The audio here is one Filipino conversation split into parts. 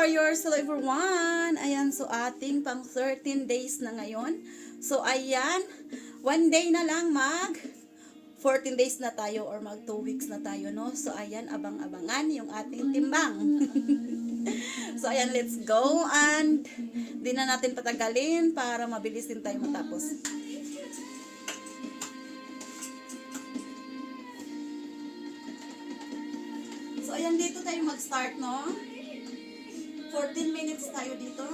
warriors, hello everyone. Ayan, so ating pang 13 days na ngayon. So ayan, one day na lang 14 days na tayo or mag 2 weeks na tayo, no? So ayan, abang-abangan yung ating timbang. So ayan, let's go and di na natin patagalin para mabilis din tayo matapos. So ayan, dito tayo mag-start, no? 14 minutes tayo dito.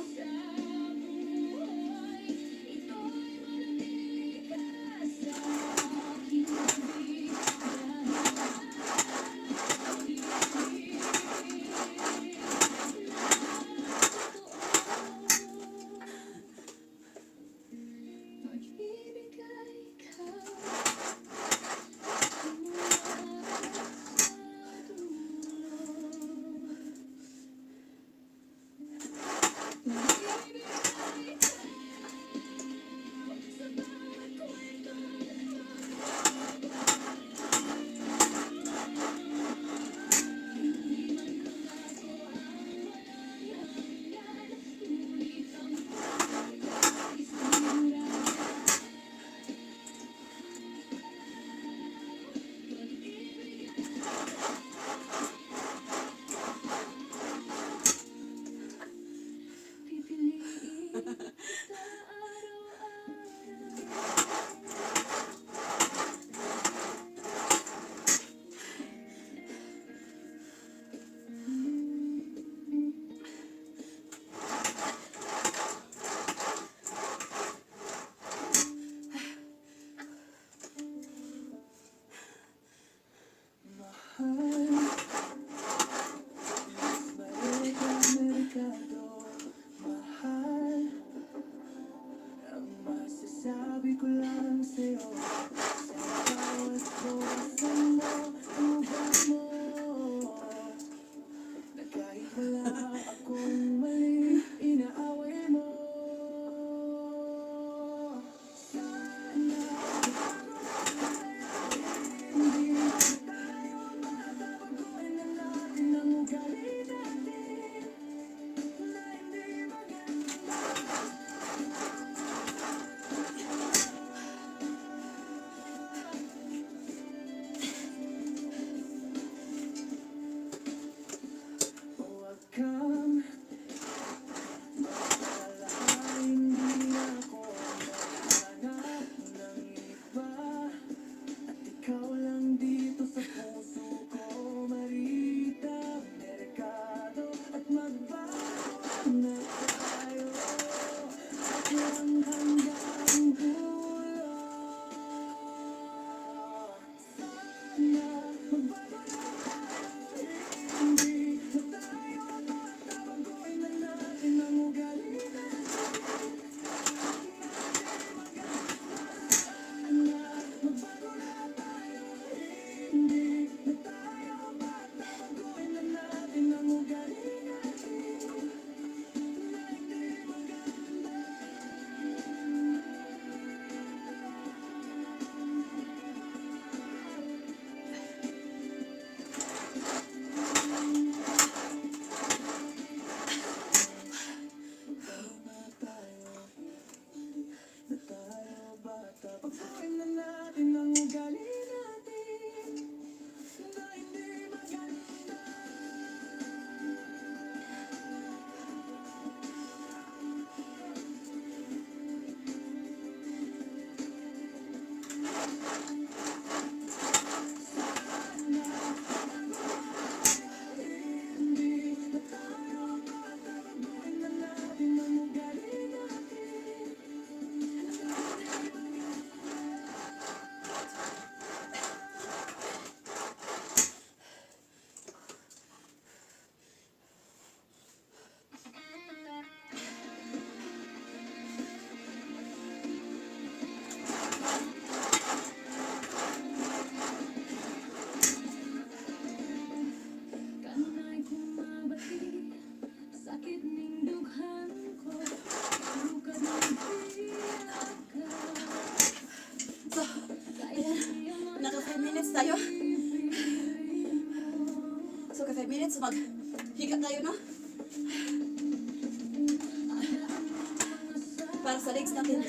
Para sa legs natin.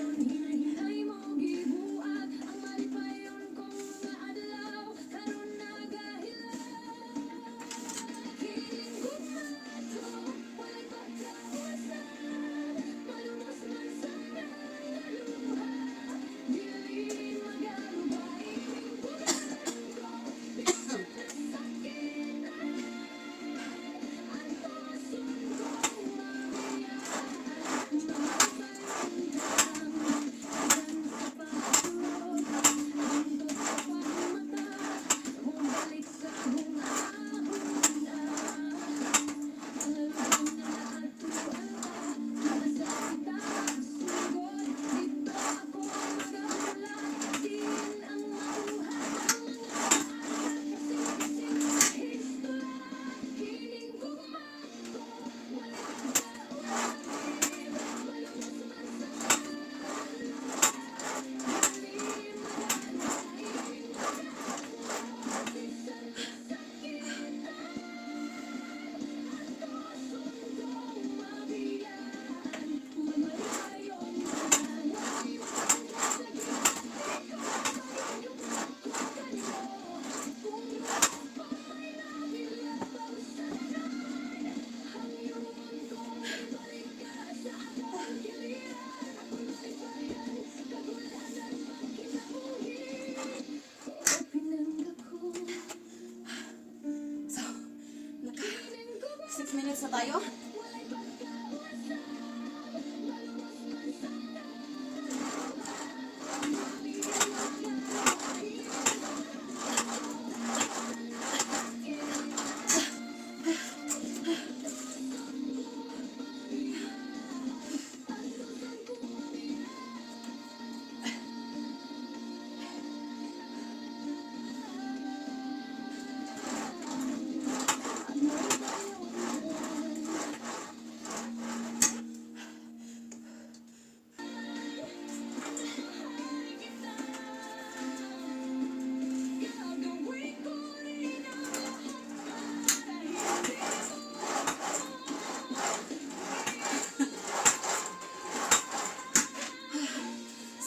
So, naka 6 minutes na tayo.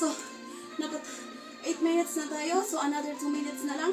So, naka 8 minutes na tayo. So, another 2 minutes na lang.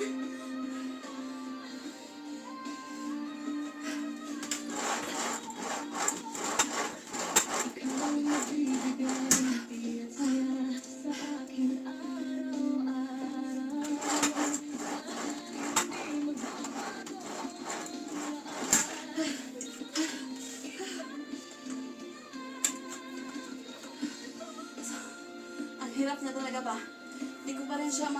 Ang hirap niya talaga ba? Hindi ko pa rin siya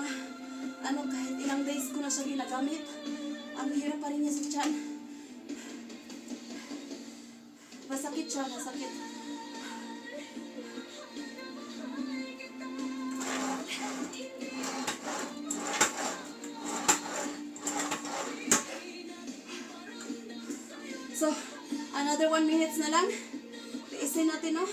kahit ilang days ko na siya ginagamit. Ang hirap pa rin niya sa tiyan. Masakit siya, masakit. So, another 1 minutes na lang. Tiisin natin, no?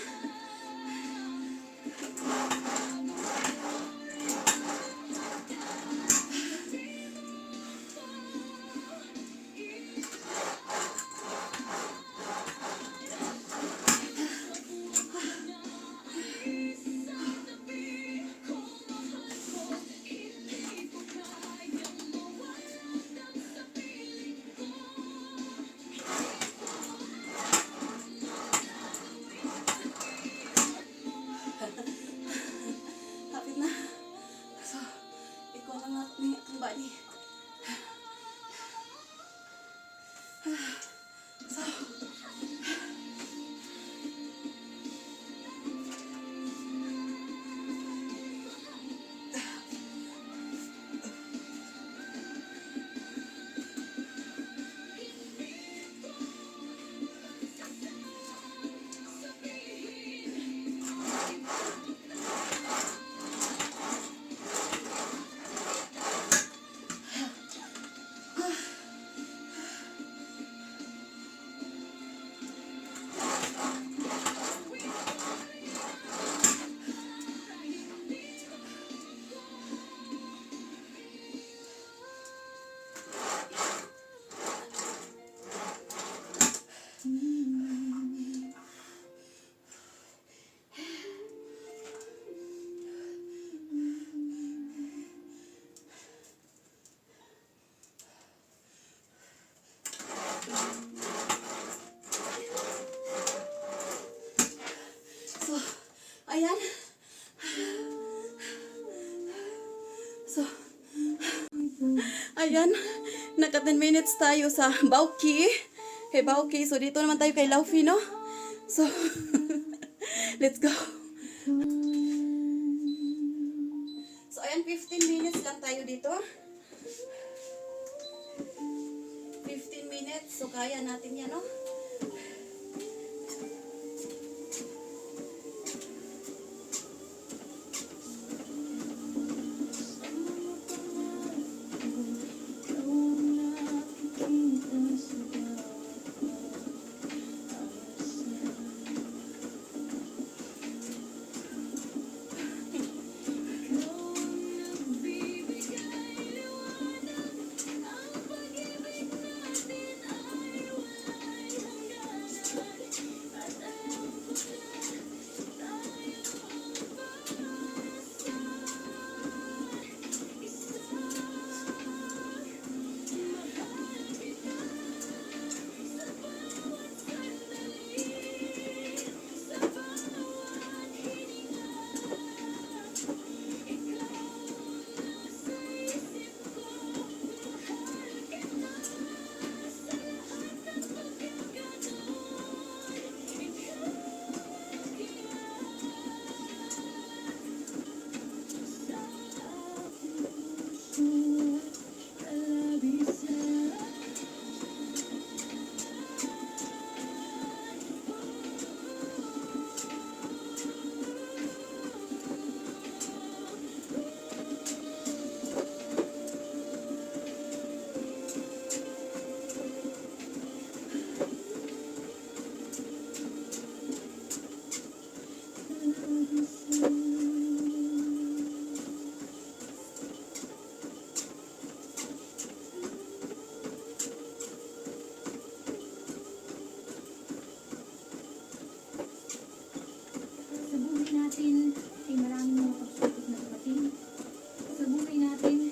Ayan. So, ayan. Naka 10 minutes tayo sa Bauki. Kay Bauki. So, dito naman tayo kay Laufi, no? So, let's go. So, ayan, 15 minutes lang tayo dito. 15 minutes. So, kaya natin yan, no? Sa buhay natin ay maraming mga pagsubok na dumating. Sa buhay natin,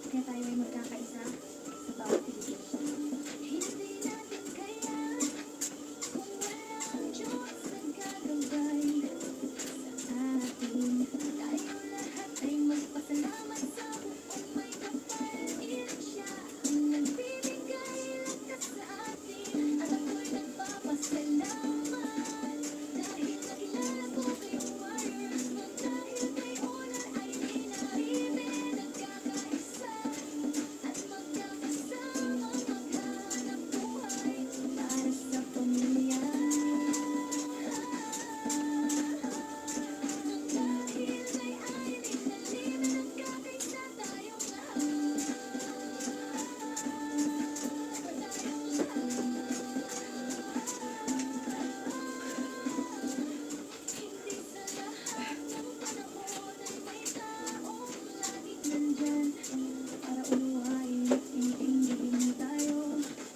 kaya tayo ay magkakaisa sa bawat piligid. Hindi natin kaya kung wala ang Diyos nagkagabay sa atin. Tayo lahat ay magpasalamat sa buong may kapal. Siya ang nagbibigay lakas sa atin. At ako'y nagpapasalamat. Dahil nakilala ko kayong warriors mo. Dahil kayo na ay ninahimik. Nagkakaisa at magkakasama. Maghanap buhay para sa pamilya. Dahil kay Irene na libre. Nagkakaisa tayong lahat. Hindi sa lahat ng panahon ay may taong laging nandyan para unawain at intindihin tayo.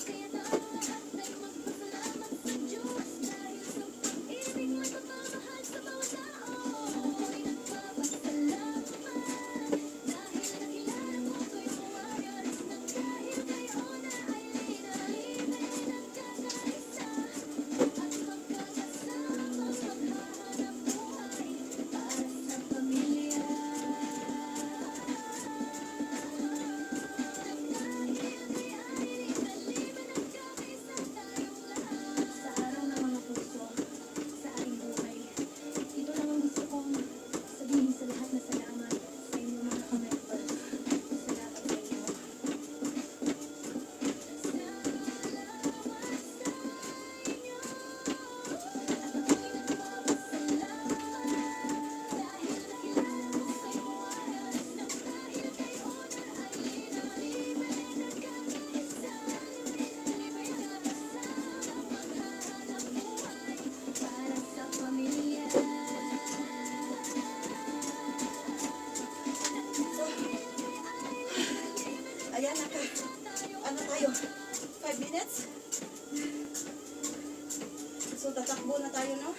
Kaya tayo lahat ay magpasalamat sa Diyos dahil sa pag-ibig at pagmamahal sa bawat tao. Ako'y nagpapasalamat dahil nakilala ko kayong warriors. Nang dahil kayo na ay ninahimik. Nagkakaisa at magkakasama. Maghahanap buhay para sa pamilya. Dahil kay Irene na libre. Nagkakaisa tayong lahat. Sa araw ng mga puso, sa aking buhay, ito lang ang gusto kong sabihin sa lahat na salamat sa inyong mga ka-members. Salamat sa inyo. Para sa pamilya. Ayan, ano tayo? 5 minutes? So, tatakbo na tayo, no?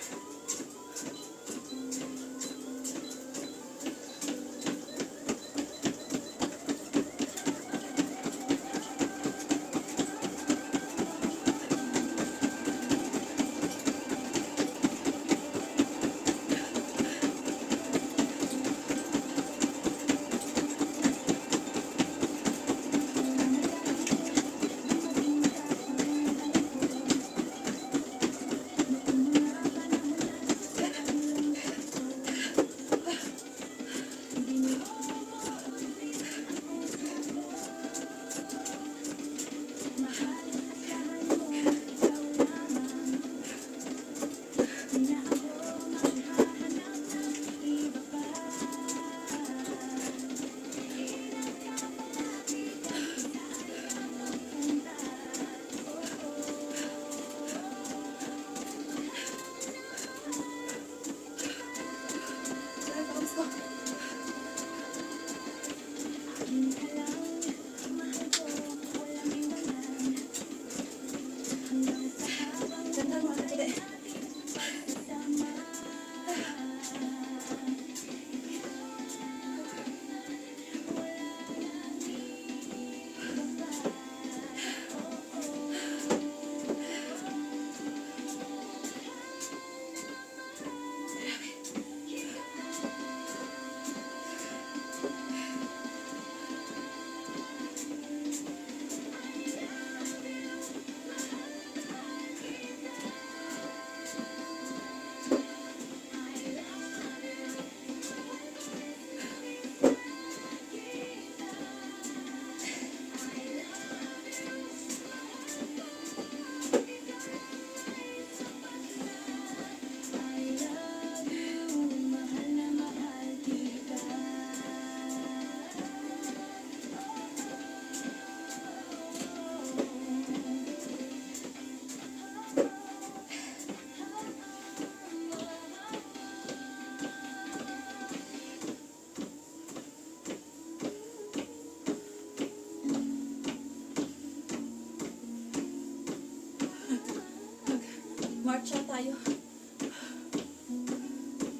Marcha tayo.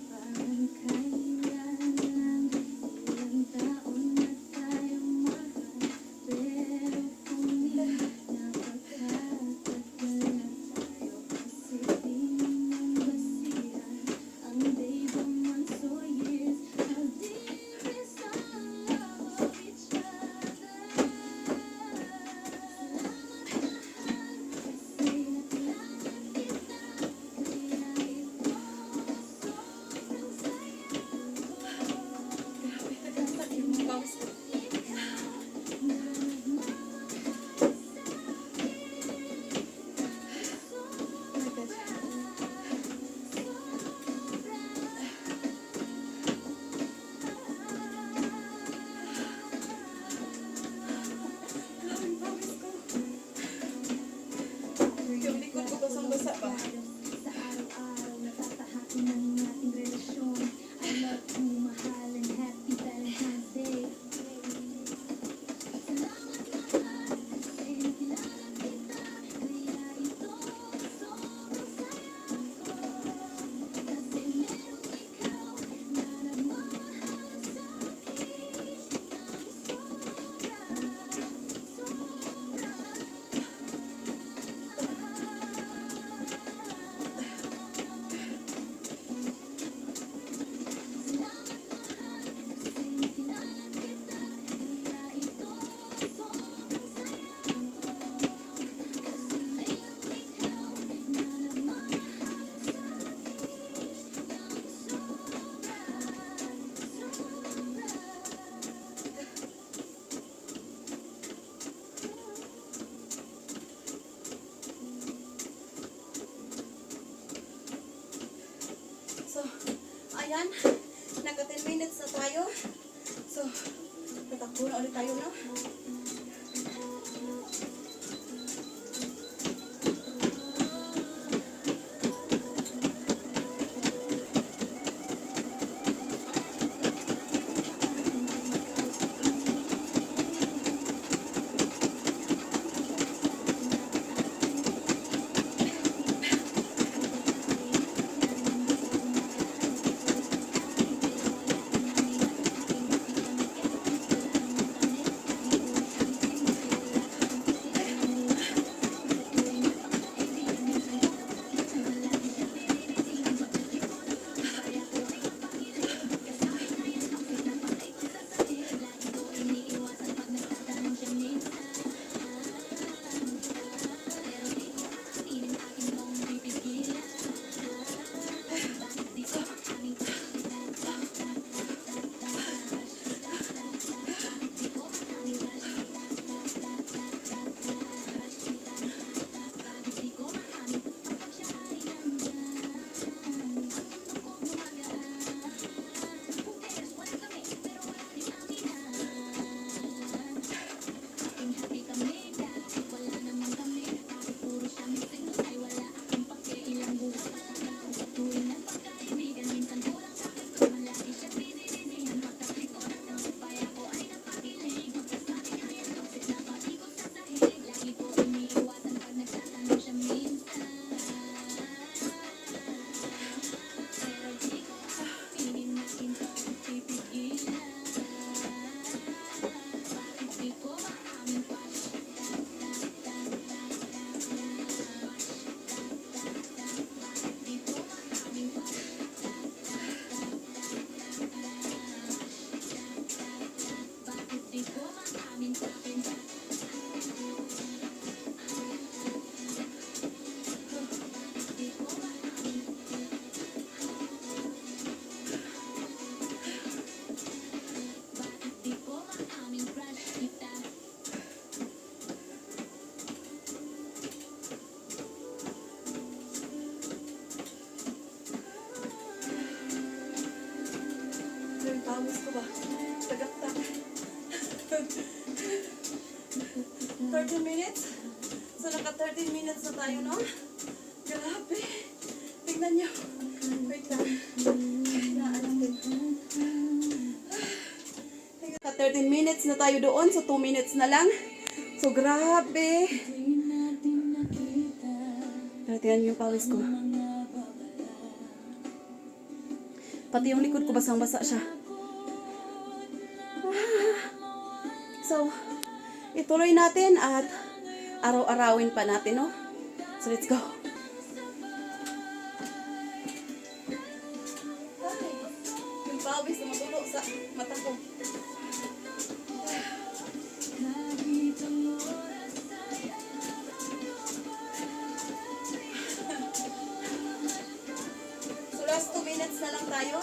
Parang kailan lang ilang taon na tayo mahal, pero kung di napagkatagal na tayo, kasi di naman basihan ang day by months or years. How deep is our love of each other? Kasi nakilala kita, kaya ito sobrang saya ko. Yung pawis ko. Yung pawis ko. Yung likod ko basang-basa pa. Sa araw-araw natatahaki ng ating relasyon. I love you, mahal, and happy Valentine's Day. Salamat mahal, kasi nakilala kita, kaya ito sobrang saya ko. Kasi merong ikaw na nagmamahal sa akin ng So, ayan. Naka 10 minutes na tayo. So, tatakbo na ulit tayo, no? Pawis ko ba? Tagaktak. 30 minutes? So, naka 13 minutes na tayo, no? Grabe. Tingnan nyo. Wait lang. Hinaan natin. Naka 13 minutes na tayo doon. So, 2 minutes na lang. So, grabe. 13 Tingnan niyo yung pawis ko. Pati yung likod ko basang-basa siya. So, ituloy natin at araw-arawin pa natin, no? So, let's go. Yung pawis na matulo sa mata ko. So, last 2 minutes na lang tayo.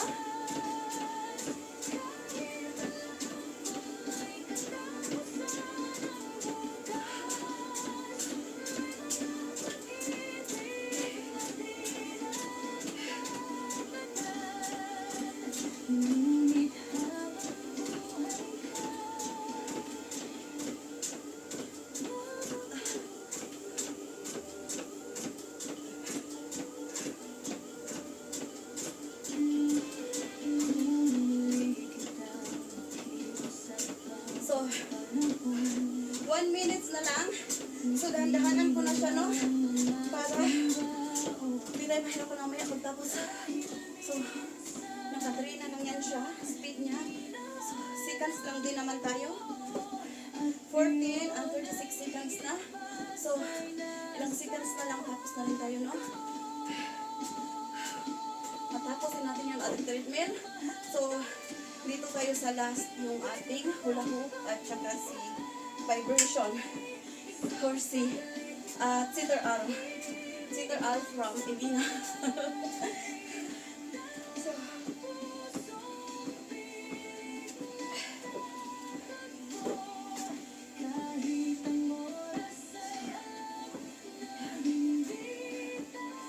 So, 1 minutes na lang. So, dahan-dahanan ko na siya, no? Para hindi tayo mahirap ko na mamaya pagtapos. So, naka-3 na lang yan siya. Speed niya. So, seconds lang din naman tayo. 14 and 36 seconds na. So, ilang seconds na lang tapos na rin tayo, no? Matapos din natin yung ating treadmill. So, dito tayo sa last yung ating hula hoop at saka si vibration or si Cedar Al from Elina.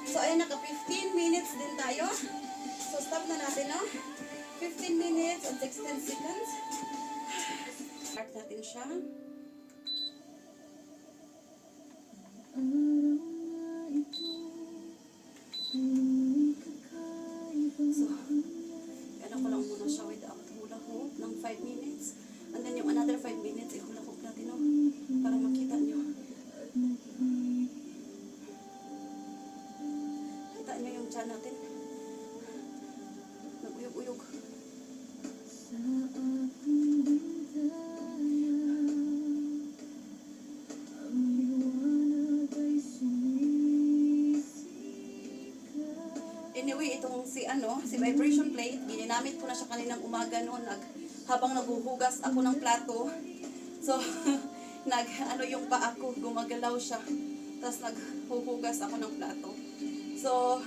So, ayun, naka 15 minutes din tayo. So, stop na natin, no? 15 minutes and 16 seconds. Start natin siya. So, ano ko lang muna siya without hula hoop ng 5 minutes. And then yung another 5 minutes, ihula hoop natin, no? Para makita nyo. Kita nyo yung tiyan natin. Nag-uyog-uyog. Anyway, itong si vibration plate, ginamit ko na siya kaninang umaga noon habang naguhugas ako ng plato. So, yung paa ko, gumagalaw siya. Tapos naghuhugas ako ng plato. So,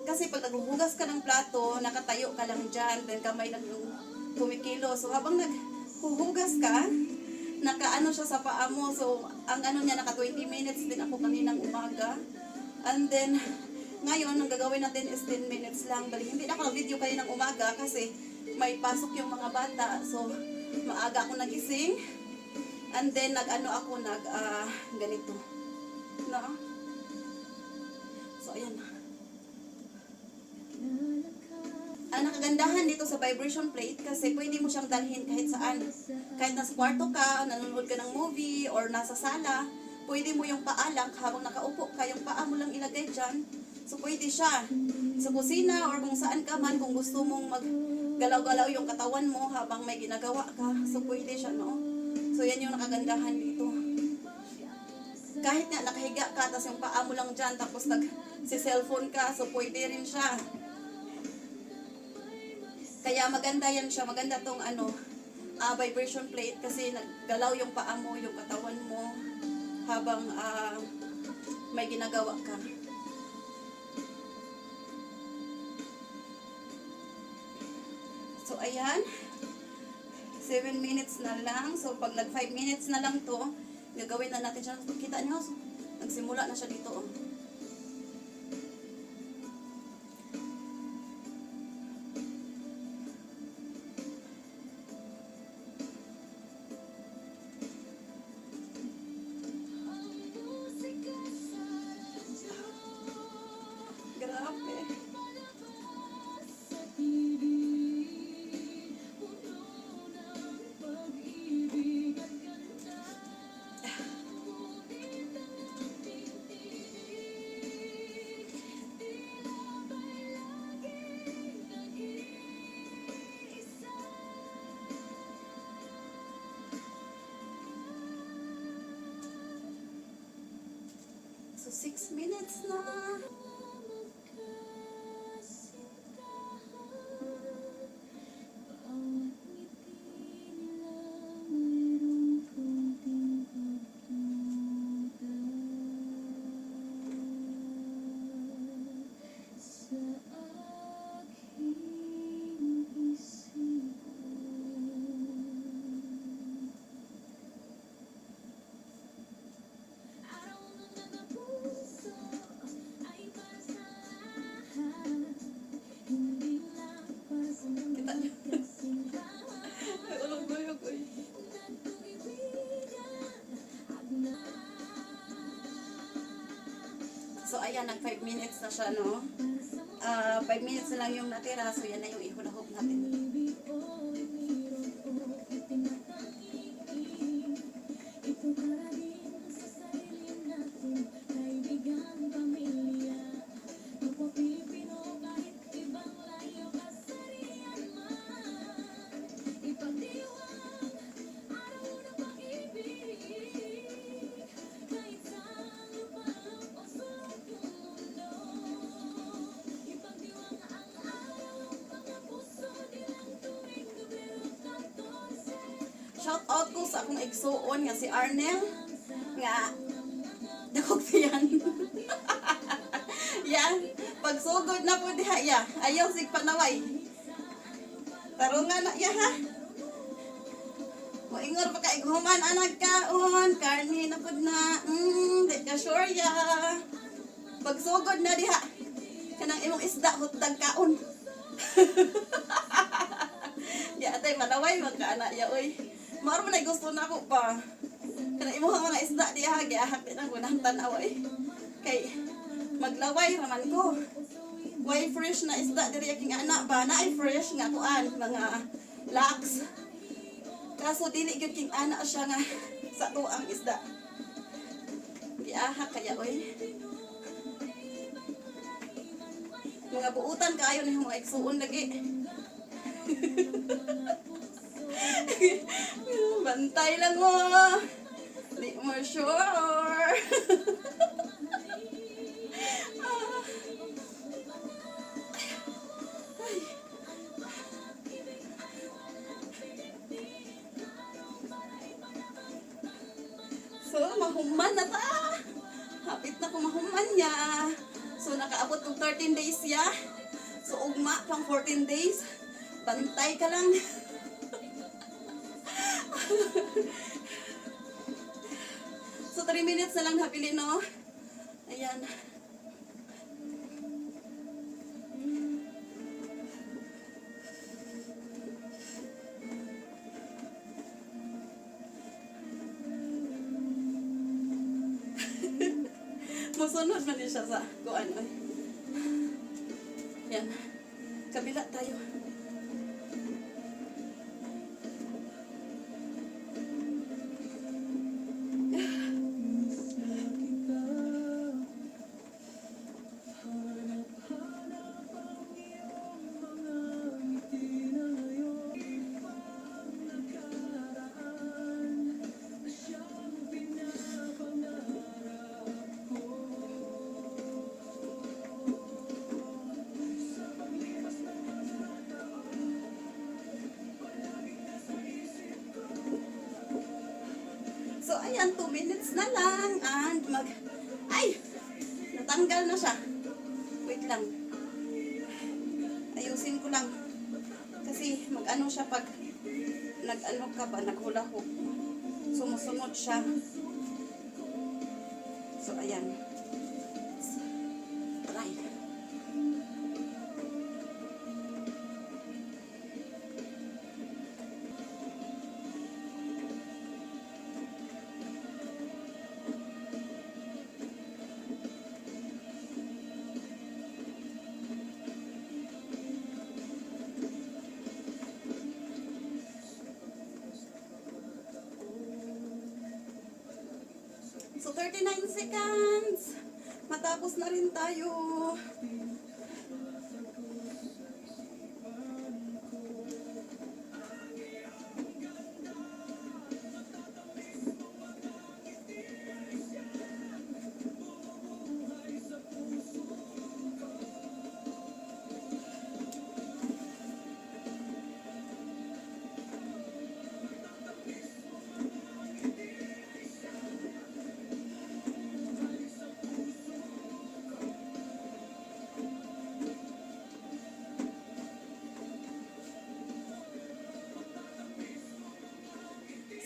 kasi pag naghuhugas ka ng plato, nakatayo ka lang dyan, then kamay lang yung kumikilo. So, habang naghuhugas ka, nakaano siya sa paa mo. So, ang niya, naka 20 minutes din ako kaninang umaga. And then, ngayon, ang gagawin natin is 10 minutes lang. Bali, hindi na ako video kaninang umaga kasi may pasok yung mga bata. So, maaga ako nagising. And then, ganito. No? So, ayan na. Ang nakagandahan dito sa vibration plate kasi pwede mo siyang dalhin kahit saan. Kahit nasa kwarto ka, nanonood ka ng movie, or nasa sala, pwede mo yung paa lang habang nakaupo ka, yung paa mo lang ilagay dyan. So, pwede siya sa kusina or kung saan ka man, kung gusto mong maggalaw-galaw yung katawan mo habang may ginagawa ka. So, pwede siya, no? So, yan yung nakagandahan dito. Kahit nga nakahiga ka, tapos yung paa mo lang dyan, tapos nag-cellphone ka, so pwede rin siya. Kaya maganda yan siya. Maganda tong vibration plate kasi naggalaw yung paa mo, yung katawan mo habang may ginagawa ka. So, ayan. 7 minutes na lang. So, pag nag 5 minutes na lang to, gagawin na natin siya. Kita nyo, so, nagsimula na siya dito. Oh. Grabe. So 6 minutes na. Kita niyo. Ay, ulang guyog, uy. So, ayan, nag 5 minutes na siya, no? 5 minutes na lang yung natira. So, yan na yung ihulahog natin. Shout out ko sa akong igsuon nga si Arnel nga dakog siyan. Yan, pagsugod na po diha ya, ayaw sig panaway. Tarungan na ya ha. Moingon pa ka ighuman anag kaon, karne na pud na. Di ka sure ya. Pagsugod na diha. Kanang imong isda hutdag kaon. Ya atay manaway magkaana ya oy. Maro man ay gusto na ako pa. Kana imo mga isda diha giahak din ang gunang tan-aw eh. Kay maglaway raman ko. Way fresh na isda diri aking anak ba na ay fresh nga kuan mga laks. Kaso dili gyud king anak siya nga sa tuang isda. Giahak kaya oy. Mga buutan kaayo ni mga igsuon lagi. Bantay lang mo. Di mo sure. So, mahuman na ta. Hapit na kung mahuman niya. So, nakaabot ng 13 days ya. So, ugma pang 14 days. Bantay ka lang. So 3 minutes na lang hapili no. Ayan. Musunod man din siya sa kuan. Yan. Kabila tayo. So, ayan, 2 minutes na lang. And ay! Natanggal na siya. Wait lang. Ayusin ko lang. Kasi mag-ano siya pag nag-ano ka ba, naghula-hop. Sumusunod siya. So, ayan. Try. So, 39 seconds. Matapos na rin tayo.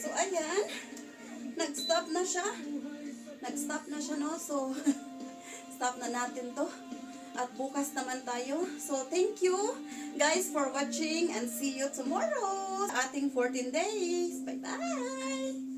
So, ayan. Nag-stop na siya. Nag-stop na siya, no? So, stop na natin to. At bukas naman tayo. So, thank you guys for watching and see you tomorrow. Ating 14 days. Bye-bye!